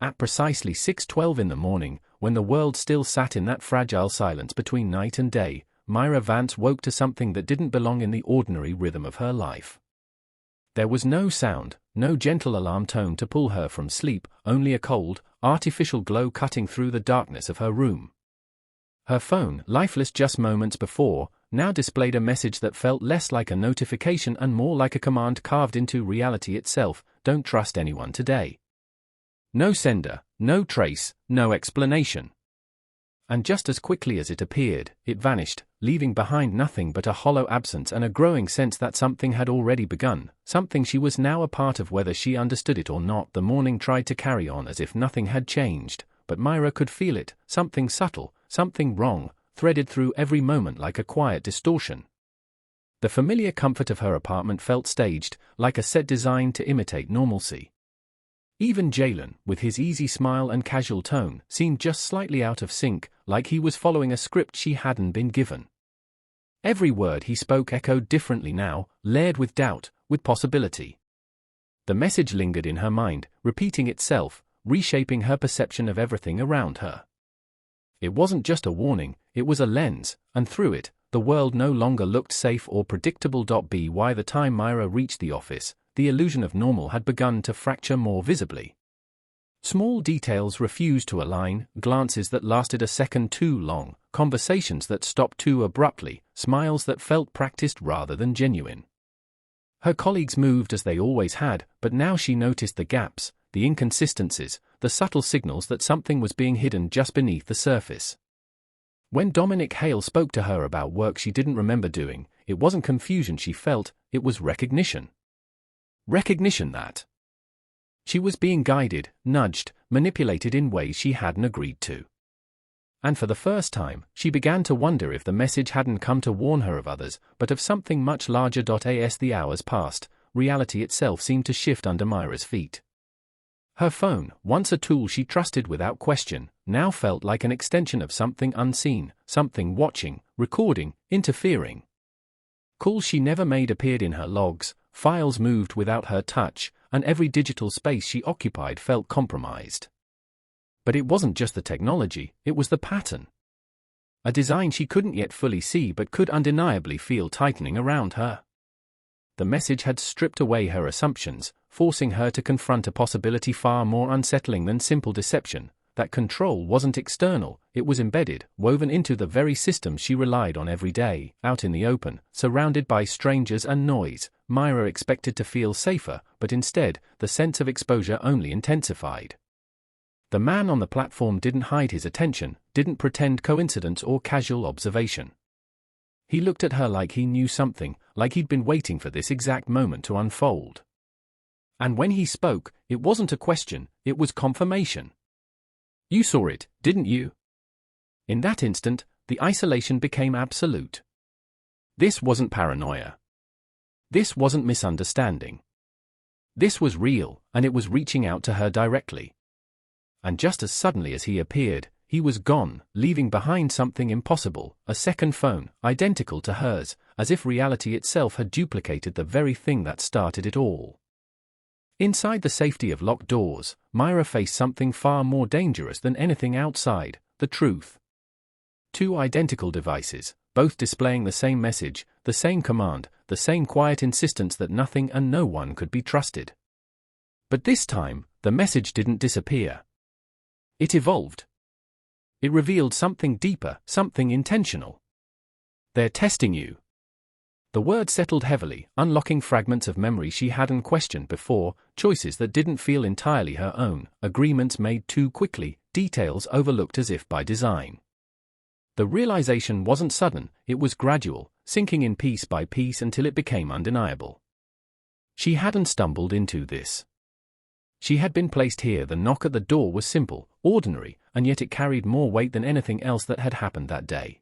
At precisely 6:12 in the morning, when the world still sat in that fragile silence between night and day, Myra Vance woke to something that didn't belong in the ordinary rhythm of her life. There was no sound, no gentle alarm tone to pull her from sleep, only a cold, artificial glow cutting through the darkness of her room. Her phone, lifeless just moments before, now displayed a message that felt less like a notification and more like a command carved into reality itself: "Don't trust anyone today." No sender, no trace, no explanation. And just as quickly as it appeared, it vanished, leaving behind nothing but a hollow absence and a growing sense that something had already begun, something she was now a part of whether she understood it or not. The morning tried to carry on as if nothing had changed, but Myra could feel it, something subtle, something wrong, threaded through every moment like a quiet distortion. The familiar comfort of her apartment felt staged, like a set designed to imitate normalcy. Even Jalen, with his easy smile and casual tone, seemed just slightly out of sync, like he was following a script she hadn't been given. Every word he spoke echoed differently now, layered with doubt, with possibility. The message lingered in her mind, repeating itself, reshaping her perception of everything around her. It wasn't just a warning, it was a lens, and through it, the world no longer looked safe or predictable. By the time Myra reached the office, the illusion of normal had begun to fracture more visibly. Small details refused to align, glances that lasted a second too long, conversations that stopped too abruptly, smiles that felt practiced rather than genuine. Her colleagues moved as they always had, but now she noticed the gaps, the inconsistencies, the subtle signals that something was being hidden just beneath the surface. When Dominic Hale spoke to her about work she didn't remember doing, it wasn't confusion she felt, it was recognition. Recognition that she was being guided, nudged, manipulated in ways she hadn't agreed to. And for the first time, she began to wonder if the message hadn't come to warn her of others, but of something much larger. As the hours passed, reality itself seemed to shift under Myra's feet. Her phone, once a tool she trusted without question, now felt like an extension of something unseen, something watching, recording, interfering. Calls she never made appeared in her logs, files moved without her touch, and every digital space she occupied felt compromised. But it wasn't just the technology, it was the pattern. A design she couldn't yet fully see but could undeniably feel tightening around her. The message had stripped away her assumptions, forcing her to confront a possibility far more unsettling than simple deception: that control wasn't external, it was embedded, woven into the very systems she relied on every day. Out in the open, surrounded by strangers and noise, Myra expected to feel safer, but instead, the sense of exposure only intensified. The man on the platform didn't hide his attention, didn't pretend coincidence or casual observation. He looked at her like he knew something, like he'd been waiting for this exact moment to unfold. And when he spoke, it wasn't a question, it was confirmation. "You saw it, didn't you?" In that instant, the isolation became absolute. This wasn't paranoia. This wasn't misunderstanding. This was real, and it was reaching out to her directly. And just as suddenly as he appeared, he was gone, leaving behind something impossible: a second phone, identical to hers, as if reality itself had duplicated the very thing that started it all. Inside the safety of locked doors, Myra faced something far more dangerous than anything outside: the truth. Two identical devices, both displaying the same message, the same command, the same quiet insistence that nothing and no one could be trusted. But this time, the message didn't disappear. It evolved. It revealed something deeper, something intentional. "They're testing you." The word settled heavily, unlocking fragments of memory she hadn't questioned before, choices that didn't feel entirely her own, agreements made too quickly, details overlooked as if by design. The realization wasn't sudden, it was gradual, sinking in piece by piece until it became undeniable. She hadn't stumbled into this. She had been placed here. The knock at the door was simple, ordinary, and yet it carried more weight than anything else that had happened that day.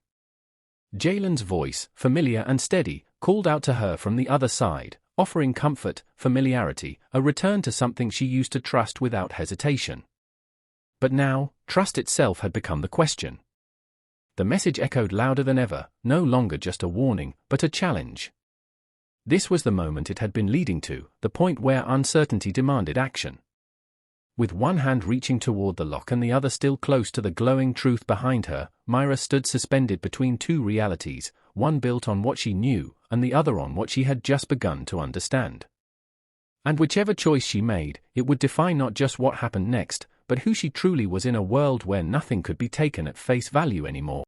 Jalen's voice, familiar and steady, called out to her from the other side, offering comfort, familiarity, a return to something she used to trust without hesitation. But now, trust itself had become the question. The message echoed louder than ever, no longer just a warning, but a challenge. This was the moment it had been leading to, the point where uncertainty demanded action. With one hand reaching toward the lock and the other still close to the glowing truth behind her, Myra stood suspended between two realities, one built on what she knew, and the other on what she had just begun to understand. And whichever choice she made, it would define not just what happened next, but who she truly was in a world where nothing could be taken at face value anymore.